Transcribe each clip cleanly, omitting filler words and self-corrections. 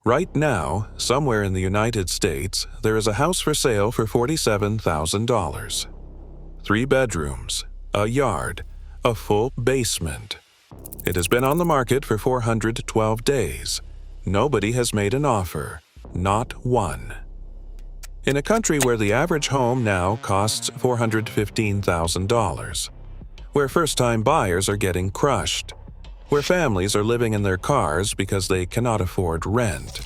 Right now, somewhere in the United States, there is a house for sale for $47,000. 3 bedrooms, a yard, a full basement. It has been on the market for 412 days. Nobody has made an offer, not one. In a country where the average home now costs $415,000, where first-time buyers are getting crushed, where families are living in their cars because they cannot afford rent,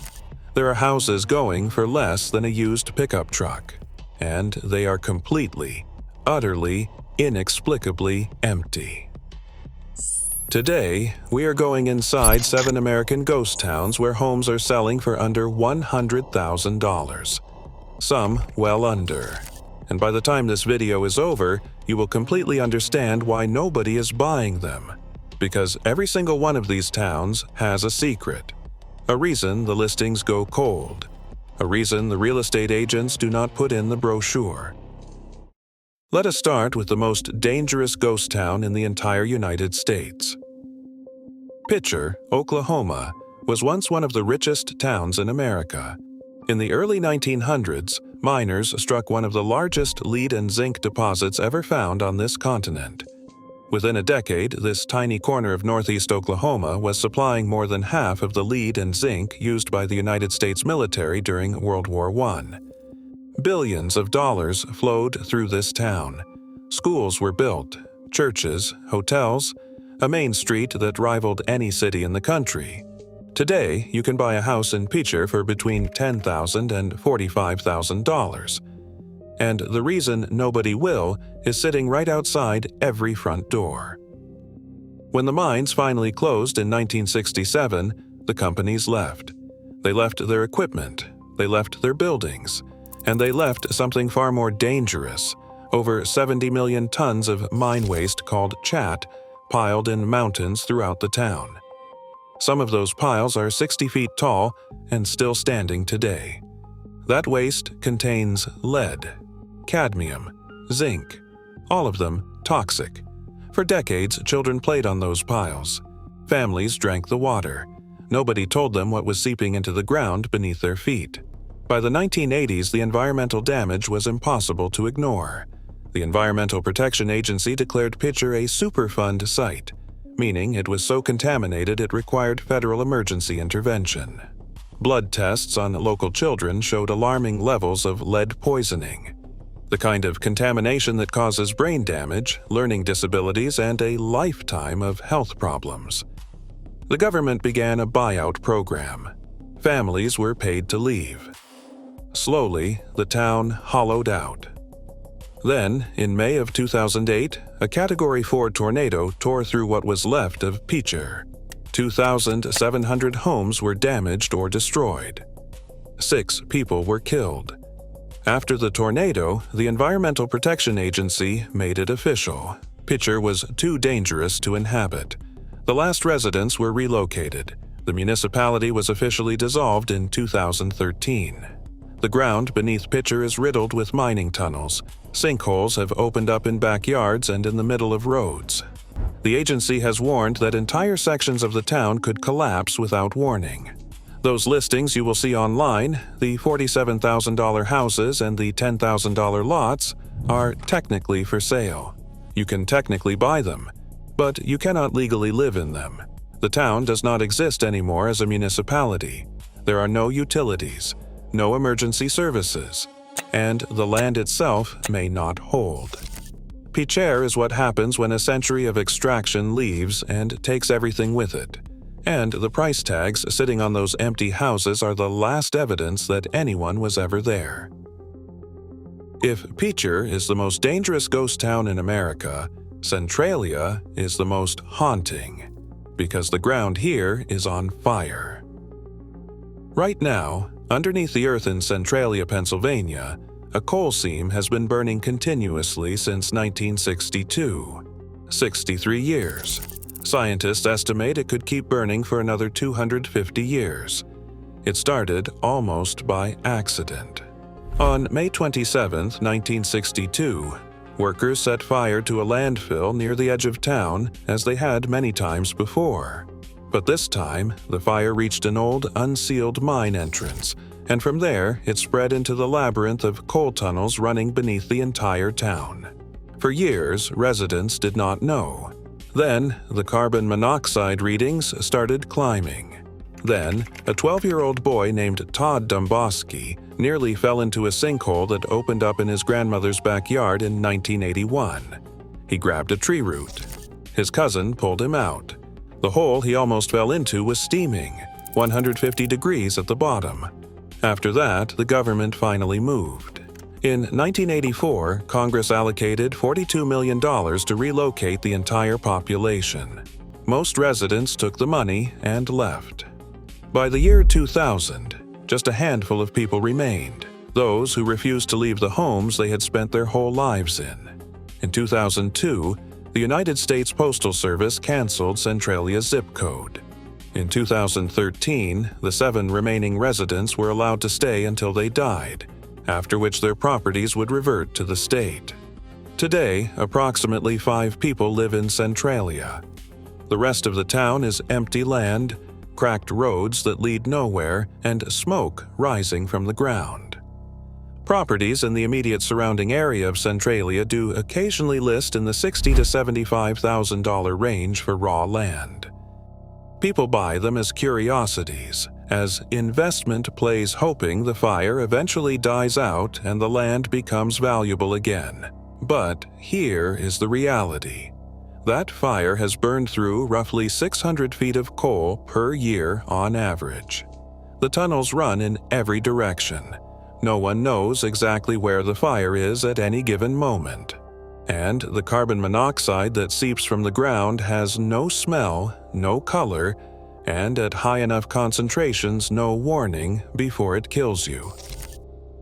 there are houses going for less than a used pickup truck, and they are completely, utterly, inexplicably empty. Today, we are going inside 7 American ghost towns where homes are selling for under $100,000. Some well under. And by the time this video is over, you will completely understand why nobody is buying them. Because every single one of these towns has a secret. A reason the listings go cold. A reason the real estate agents do not put in the brochure. Let us start with the most dangerous ghost town in the entire United States. Picher, Oklahoma, was once one of the richest towns in America. In the early 1900s, miners struck one of the largest lead and zinc deposits ever found on this continent. Within a decade, this tiny corner of northeast Oklahoma was supplying more than half of the lead and zinc used by the United States military during World War I. Billions of dollars flowed through this town. Schools were built, churches, hotels, a main street that rivaled any city in the country. Today, you can buy a house in Picher for between $10,000 and $45,000. And the reason nobody will is sitting right outside every front door. When the mines finally closed in 1967, the companies left. They left their equipment, they left their buildings, and they left something far more dangerous, over 70 million tons of mine waste called chat piled in mountains throughout the town. Some of those piles are 60 feet tall and still standing today. That waste contains lead, cadmium, zinc, all of them toxic. For decades, children played on those piles. Families drank the water. Nobody told them what was seeping into the ground beneath their feet. By the 1980s, the environmental damage was impossible to ignore. The Environmental Protection Agency declared Picher a Superfund site, meaning it was so contaminated it required federal emergency intervention. Blood tests on local children showed alarming levels of lead poisoning, the kind of contamination that causes brain damage, learning disabilities, and a lifetime of health problems. The government began a buyout program. Families were paid to leave. Slowly, the town hollowed out. Then, in May of 2008, a Category 4 tornado tore through what was left of Picher. 2,700 homes were damaged or destroyed. 6 people were killed. After the tornado, the Environmental Protection Agency made it official. Picher was too dangerous to inhabit. The last residents were relocated. The municipality was officially dissolved in 2013. The ground beneath Picher is riddled with mining tunnels. Sinkholes have opened up in backyards and in the middle of roads. The agency has warned that entire sections of the town could collapse without warning. Those listings you will see online, the $47,000 houses and the $10,000 lots, are technically for sale. You can technically buy them, but you cannot legally live in them. The town does not exist anymore as a municipality. There are no utilities, no emergency services, and the land itself may not hold. Picher is what happens when a century of extraction leaves and takes everything with it. And the price tags sitting on those empty houses are the last evidence that anyone was ever there. If Picher is the most dangerous ghost town in America, Centralia is the most haunting, because the ground here is on fire. Right now, underneath the earth in Centralia, Pennsylvania, a coal seam has been burning continuously since 1962. 63 years. Scientists estimate it could keep burning for another 250 years. It started almost by accident. On May 27, 1962, workers set fire to a landfill near the edge of town, as they had many times before. But this time, the fire reached an old, unsealed mine entrance, and from there, it spread into the labyrinth of coal tunnels running beneath the entire town. For years, residents did not know. Then, the carbon monoxide readings started climbing. Then, a 12-year-old boy named Todd Domboski nearly fell into a sinkhole that opened up in his grandmother's backyard in 1981. He grabbed a tree root. His cousin pulled him out. The hole he almost fell into was steaming, 150 degrees at the bottom. After that, the government finally moved. In 1984, Congress allocated $42 million to relocate the entire population. Most residents took the money and left. By the year 2000, just a handful of people remained, those who refused to leave the homes they had spent their whole lives in. In 2002, the United States Postal Service canceled Centralia's zip code. In 2013, the 7 remaining residents were allowed to stay until they died, after which their properties would revert to the state. Today, approximately 5 people live in Centralia. The rest of the town is empty land, cracked roads that lead nowhere, and smoke rising from the ground. Properties in the immediate surrounding area of Centralia do occasionally list in the $60,000 to $75,000 range for raw land. People buy them as curiosities, as investment plays hoping the fire eventually dies out and the land becomes valuable again. But here is the reality. That fire has burned through roughly 600 feet of coal per year on average. The tunnels run in every direction. No one knows exactly where the fire is at any given moment. And the carbon monoxide that seeps from the ground has no smell, no color, and at high enough concentrations, no warning before it kills you.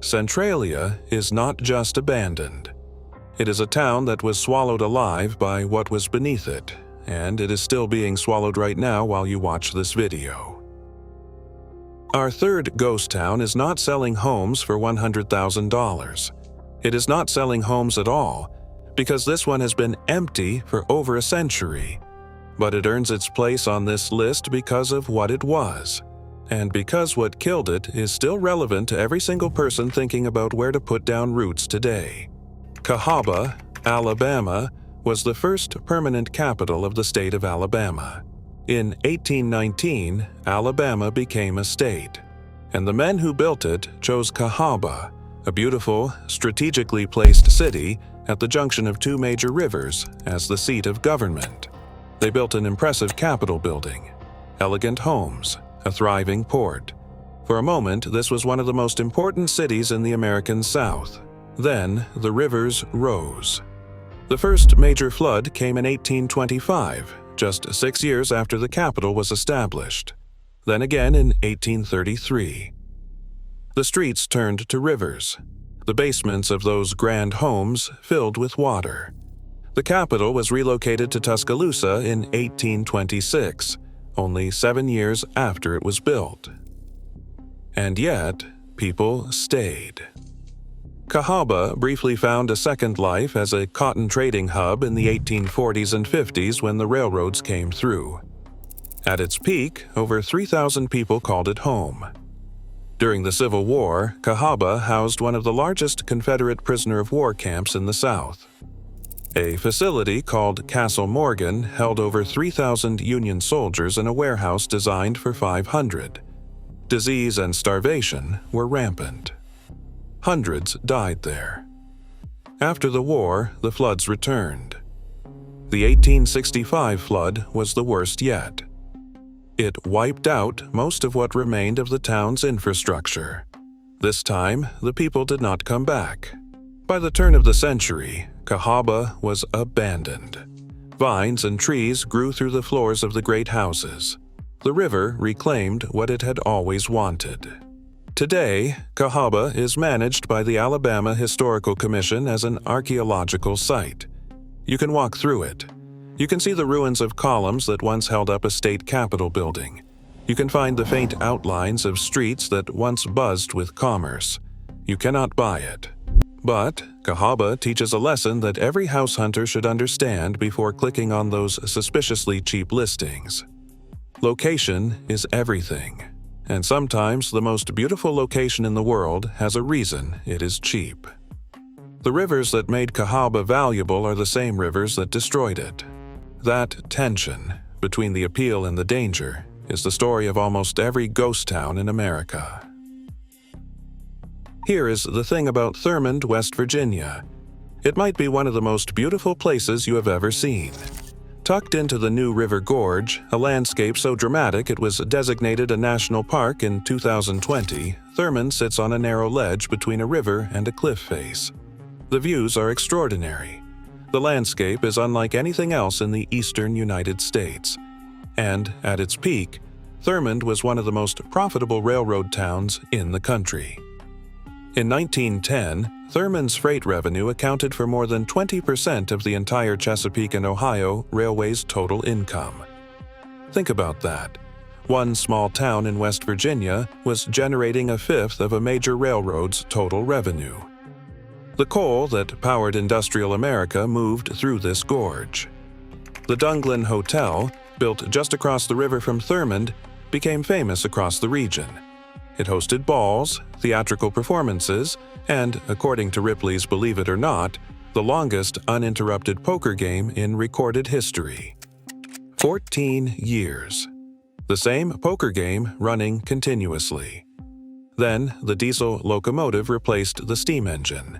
Centralia is not just abandoned. It is a town that was swallowed alive by what was beneath it, and it is still being swallowed right now while you watch this video. Our third ghost town is not selling homes for $100,000. It is not selling homes at all, because this one has been empty for over a century. But it earns its place on this list because of what it was, and because what killed it is still relevant to every single person thinking about where to put down roots today. Cahaba, Alabama, was the first permanent capital of the state of Alabama. In 1819, Alabama became a state, and the men who built it chose Cahaba, a beautiful, strategically placed city at the junction of 2 major rivers, as the seat of government. They built an impressive Capitol building, elegant homes, a thriving port. For a moment, this was one of the most important cities in the American South. Then, the rivers rose. The first major flood came in 1825, just 6 years after the capital was established. Then again in 1833. The streets turned to rivers. The basements of those grand homes filled with water. The capital was relocated to Tuscaloosa in 1826, only 7 years after it was built. And yet, people stayed. Cahaba briefly found a second life as a cotton trading hub in the 1840s and 50s when the railroads came through. At its peak, over 3,000 people called it home. During the Civil War, Cahaba housed one of the largest Confederate prisoner of war camps in the South. A facility called Castle Morgan held over 3,000 Union soldiers in a warehouse designed for 500. Disease and starvation were rampant. Hundreds died there. After the war, the floods returned. The 1865 flood was the worst yet. It wiped out most of what remained of the town's infrastructure. This time, the people did not come back. By the turn of the century, Cahaba was abandoned. Vines and trees grew through the floors of the great houses. The river reclaimed what it had always wanted. Today, Cahaba is managed by the Alabama Historical Commission as an archaeological site. You can walk through it. You can see the ruins of columns that once held up a state capitol building. You can find the faint outlines of streets that once buzzed with commerce. You cannot buy it. But Cahaba teaches a lesson that every house hunter should understand before clicking on those suspiciously cheap listings. Location is everything, and sometimes the most beautiful location in the world has a reason it is cheap. The rivers that made Cahaba valuable are the same rivers that destroyed it. That tension between the appeal and the danger is the story of almost every ghost town in America. Here is the thing about Thurmond, West Virginia. It might be one of the most beautiful places you have ever seen. Tucked into the New River Gorge, a landscape so dramatic it was designated a national park in 2020, Thurmond sits on a narrow ledge between a river and a cliff face. The views are extraordinary. The landscape is unlike anything else in the eastern United States. And, at its peak, Thurmond was one of the most profitable railroad towns in the country. In 1910, Thurmond's freight revenue accounted for more than 20% of the entire Chesapeake and Ohio Railway's total income. Think about that. One small town in West Virginia was generating a fifth of a major railroad's total revenue. The coal that powered industrial America moved through this gorge. The Dunglin Hotel, built just across the river from Thurmond, became famous across the region. It hosted balls, theatrical performances, and, according to Ripley's Believe It or Not, the longest uninterrupted poker game in recorded history. 14 years. The same poker game running continuously. Then, the diesel locomotive replaced the steam engine.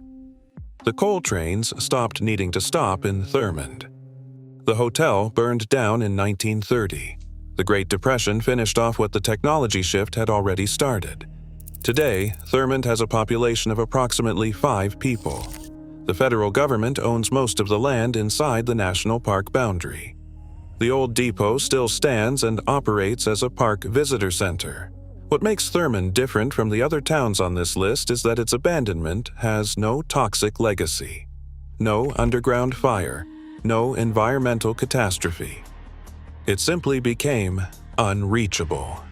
The coal trains stopped needing to stop in Thurmond. The hotel burned down in 1930. The Great Depression finished off what the technology shift had already started. Today, Thurmond has a population of approximately 5 people. The federal government owns most of the land inside the national park boundary. The old depot still stands and operates as a park visitor center. What makes Thurmond different from the other towns on this list is that its abandonment has no toxic legacy, no underground fire, no environmental catastrophe. It simply became unreachable.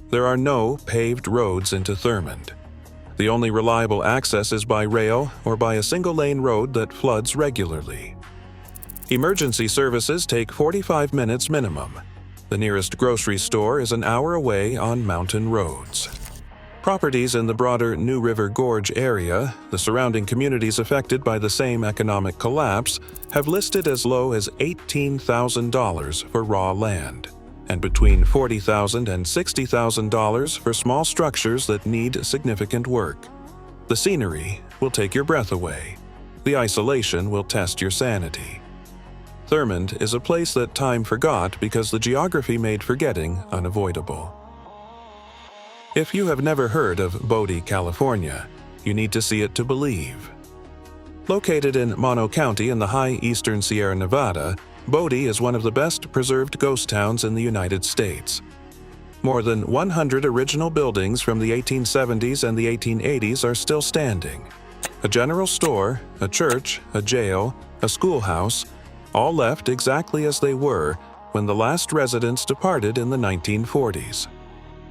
There are no paved roads into Thurmond. The only reliable access is by rail or by a single-lane road that floods regularly. Emergency services take 45 minutes minimum. The nearest grocery store is an hour away on mountain roads. Properties in the broader New River Gorge area, the surrounding communities affected by the same economic collapse, have listed as low as $18,000 for raw land, and between $40,000 and $60,000 for small structures that need significant work. The scenery will take your breath away. The isolation will test your sanity. Thurmond is a place that time forgot because the geography made forgetting unavoidable. If you have never heard of Bodie, California, you need to see it to believe. Located in Mono County in the high eastern Sierra Nevada, Bodie is one of the best preserved ghost towns in the United States. More than 100 original buildings from the 1870s and the 1880s are still standing. A general store, a church, a jail, a schoolhouse, all left exactly as they were when the last residents departed in the 1940s.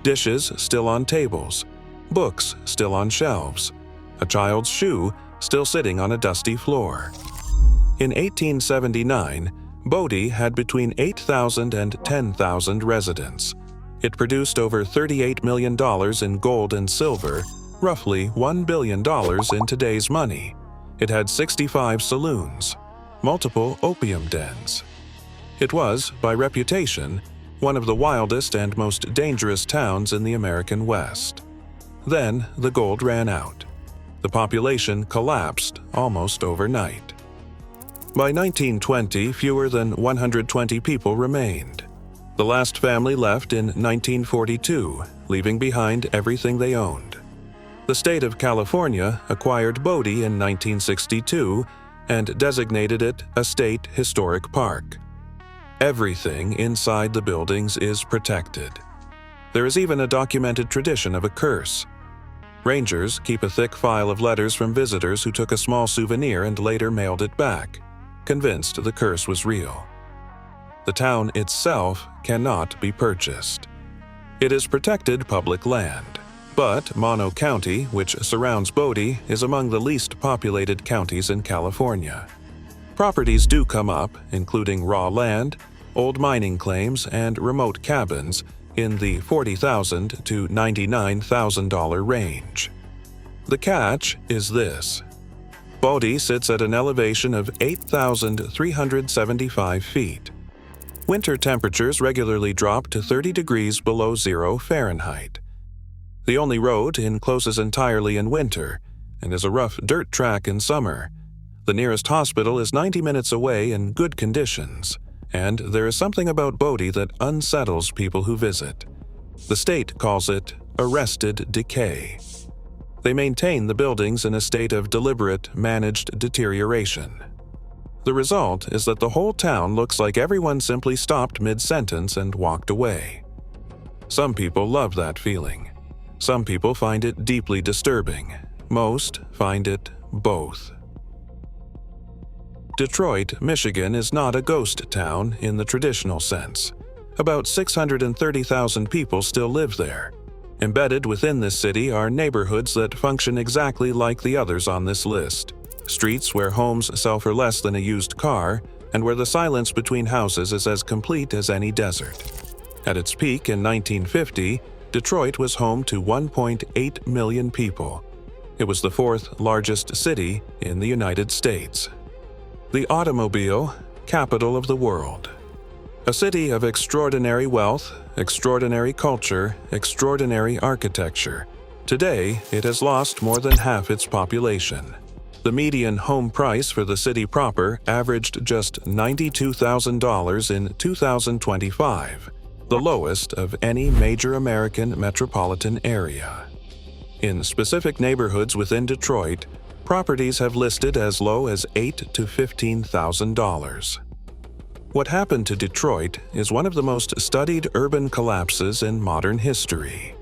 Dishes still on tables, books still on shelves, a child's shoe still sitting on a dusty floor. In 1879, Bodie had between 8,000 and 10,000 residents. It produced over $38 million in gold and silver, roughly $1 billion in today's money. It had 65 saloons, multiple opium dens. It was, by reputation, one of the wildest and most dangerous towns in the American West. Then the gold ran out. The population collapsed almost overnight. By 1920, fewer than 120 people remained. The last family left in 1942, leaving behind everything they owned. The state of California acquired Bodie in 1962 and designated it a state historic park. Everything inside the buildings is protected. There is even a documented tradition of a curse. Rangers keep a thick file of letters from visitors who took a small souvenir and later mailed it back, convinced the curse was real. The town itself cannot be purchased. It is protected public land, but Mono County, which surrounds Bodie, is among the least populated counties in California. Properties do come up, including raw land, old mining claims, and remote cabins in the $40,000 to $99,000 range. The catch is this: Bodie sits at an elevation of 8,375 feet. Winter temperatures regularly drop to 30 degrees below zero Fahrenheit. The only road in closes entirely in winter and is a rough dirt track in summer. The nearest hospital is 90 minutes away in good conditions, and there is something about Bodie that unsettles people who visit. The state calls it arrested decay. They maintain the buildings in a state of deliberate, managed deterioration. The result is that the whole town looks like everyone simply stopped mid-sentence and walked away. Some people love that feeling. Some people find it deeply disturbing. Most find it both. Detroit, Michigan is not a ghost town in the traditional sense. About 630,000 people still live there. Embedded within this city are neighborhoods that function exactly like the others on this list. Streets where homes sell for less than a used car, and where the silence between houses is as complete as any desert. At its peak in 1950, Detroit was home to 1.8 million people. It was the fourth largest city in the United States. The automobile capital of the world. A city of extraordinary wealth, extraordinary culture, extraordinary architecture. Today, it has lost more than half its population. The median home price for the city proper averaged just $92,000 in 2025, the lowest of any major American metropolitan area. In specific neighborhoods within Detroit, properties have listed as low as $8,000 to $15,000. What happened to Detroit is one of the most studied urban collapses in modern history.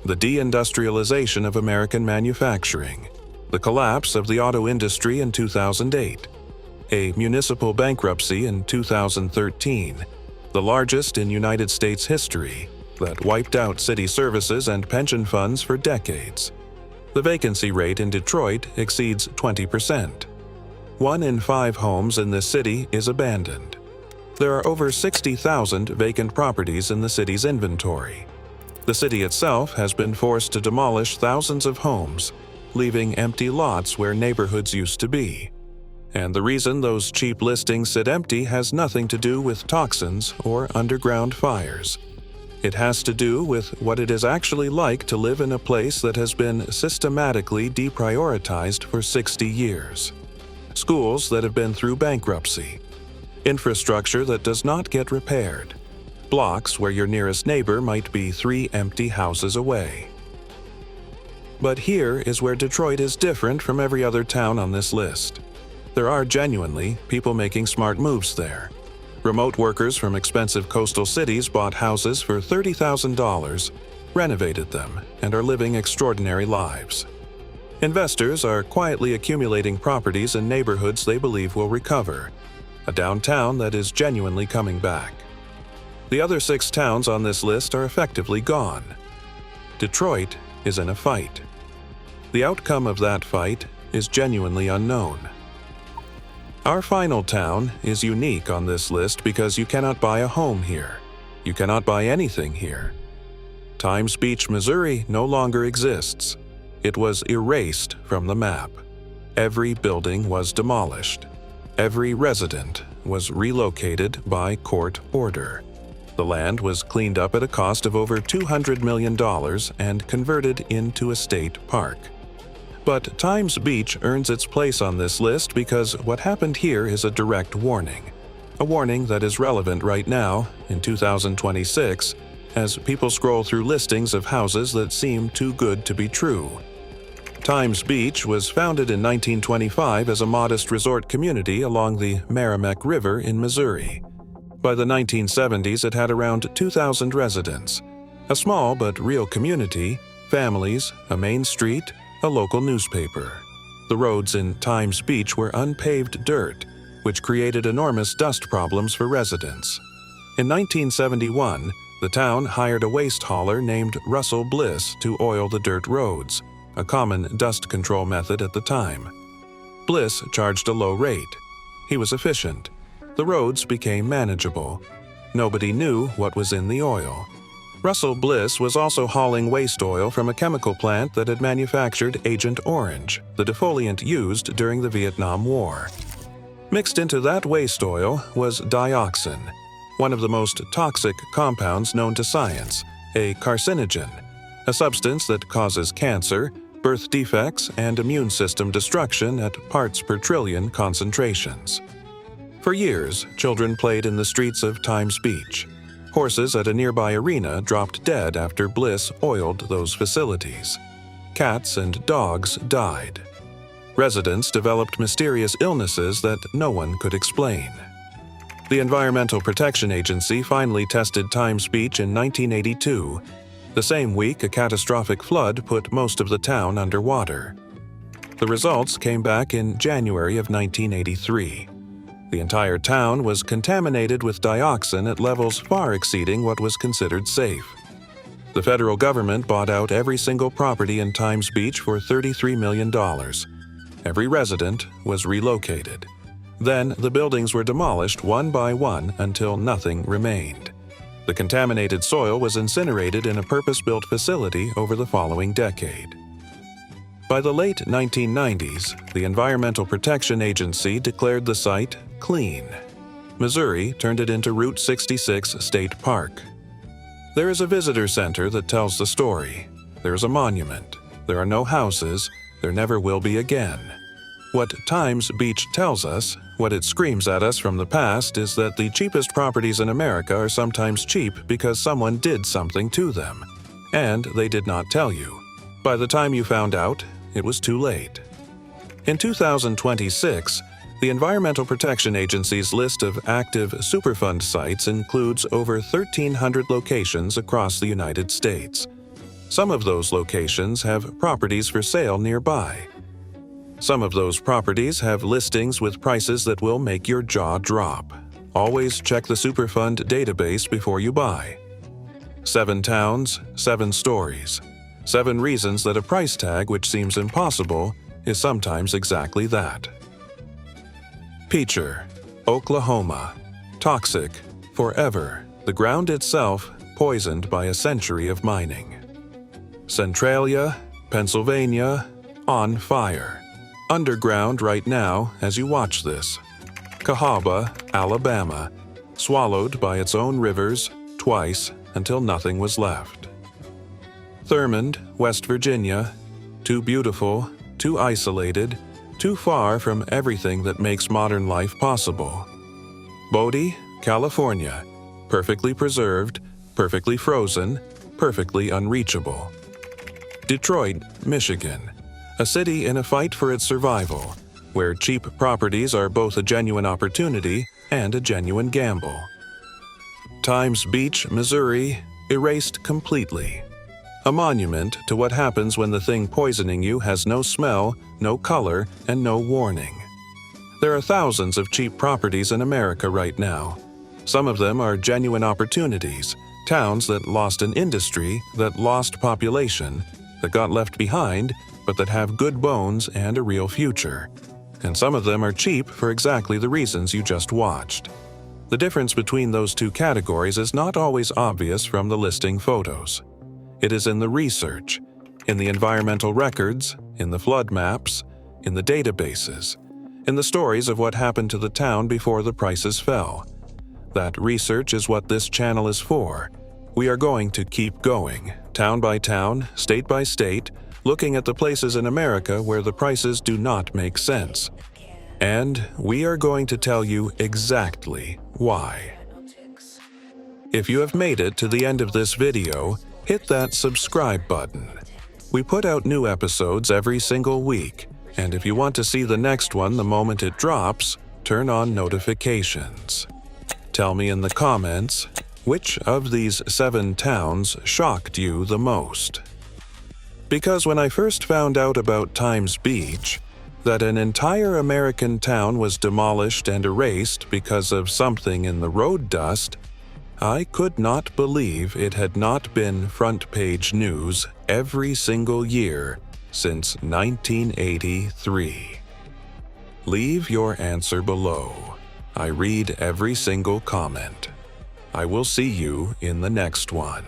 The deindustrialization of American manufacturing, the collapse of the auto industry in 2008, a municipal bankruptcy in 2013, the largest in United States history, that wiped out city services and pension funds for decades. The vacancy rate in Detroit exceeds 20%. 1 in 5 homes in this city is abandoned. There are over 60,000 vacant properties in the city's inventory. The city itself has been forced to demolish thousands of homes, leaving empty lots where neighborhoods used to be. And the reason those cheap listings sit empty has nothing to do with toxins or underground fires. It has to do with what it is actually like to live in a place that has been systematically deprioritized for 60 years. Schools that have been through bankruptcy. Infrastructure that does not get repaired. Blocks where your nearest neighbor might be 3 empty houses away. But here is where Detroit is different from every other town on this list. There are genuinely people making smart moves there. Remote workers from expensive coastal cities bought houses for $30,000, renovated them, and are living extraordinary lives. Investors are quietly accumulating properties in neighborhoods they believe will recover. A downtown that is genuinely coming back. The other 6 towns on this list are effectively gone. Detroit is in a fight. The outcome of that fight is genuinely unknown. Our final town is unique on this list because you cannot buy a home here. You cannot buy anything here. Times Beach, Missouri no longer exists. It was erased from the map. Every building was demolished. Every resident was relocated by court order. The land was cleaned up at a cost of over $200 million and converted into a state park. But Times Beach earns its place on this list because what happened here is a direct warning. A warning that is relevant right now, in 2026, as people scroll through listings of houses that seem too good to be true. Times Beach was founded in 1925 as a modest resort community along the Merrimack River in Missouri. By the 1970s, it had around 2,000 residents. A small but real community, families, a main street, a local newspaper. The roads in Times Beach were unpaved dirt, which created enormous dust problems for residents. In 1971, the town hired a waste hauler named Russell Bliss to oil the dirt roads, a common dust control method at the time. Bliss charged a low rate. He was efficient. The roads became manageable. Nobody knew what was in the oil. Russell Bliss was also hauling waste oil from a chemical plant that had manufactured Agent Orange, the defoliant used during the Vietnam War. Mixed into that waste oil was dioxin, one of the most toxic compounds known to science, a carcinogen, a substance that causes cancer, birth defects, and immune system destruction at parts per trillion concentrations. For years, children played in the streets of Times Beach. Horses at a nearby arena dropped dead after Bliss oiled those facilities. Cats and dogs died. Residents developed mysterious illnesses that no one could explain. The Environmental Protection Agency finally tested Times Beach in 1982. The same week, a catastrophic flood put most of the town underwater. The results came back in January of 1983. The entire town was contaminated with dioxin at levels far exceeding what was considered safe. The federal government bought out every single property in Times Beach for $33 million. Every resident was relocated. Then the buildings were demolished one by one until nothing remained. The contaminated soil was incinerated in a purpose-built facility over the following decade. By the late 1990s, the Environmental Protection Agency declared the site clean. Missouri turned it into Route 66 State Park. There is a visitor center that tells the story. There is a monument. There are no houses. There never will be again. What Times Beach tells us, what it screams at us from the past, is that the cheapest properties in America are sometimes cheap because someone did something to them. And they did not tell you. By the time you found out, it was too late. In 2026, the Environmental Protection Agency's list of active Superfund sites includes over 1,300 locations across the United States. Some of those locations have properties for sale nearby. Some of those properties have listings with prices that will make your jaw drop. Always check the Superfund database before you buy. 7 towns, 7 stories. 7 reasons that a price tag which seems impossible is sometimes exactly that. Picher, Oklahoma. Toxic, forever. The ground itself poisoned by a century of mining. Centralia, Pennsylvania, on fire. Underground right now as you watch this. Cahaba, Alabama, swallowed by its own rivers twice until nothing was left. Thurmond, West Virginia, too beautiful, too isolated, too far from everything that makes modern life possible. Bodie, California, perfectly preserved, perfectly frozen, perfectly unreachable. Detroit, Michigan, a city in a fight for its survival, where cheap properties are both a genuine opportunity and a genuine gamble. Times Beach, Missouri, erased completely. A monument to what happens when the thing poisoning you has no smell, no color, and no warning. There are thousands of cheap properties in America right now. Some of them are genuine opportunities, towns that lost an industry, that lost population, that got left behind, but that have good bones and a real future. And some of them are cheap for exactly the reasons you just watched. The difference between those two categories is not always obvious from the listing photos. It is in the research, in the environmental records, in the flood maps, in the databases, in the stories of what happened to the town before the prices fell. That research is what this channel is for. We are going to keep going, town by town, state by state, looking at the places in America where the prices do not make sense. And we are going to tell you exactly why. If you have made it to the end of this video, hit that subscribe button. We put out new episodes every single week, and if you want to see the next one the moment it drops, turn on notifications. Tell me in the comments, which of these 7 towns shocked you the most? Because when I first found out about Times Beach, that an entire American town was demolished and erased because of something in the road dust, I could not believe it had not been front-page news every single year since 1983. Leave your answer below. I read every single comment. I will see you in the next one.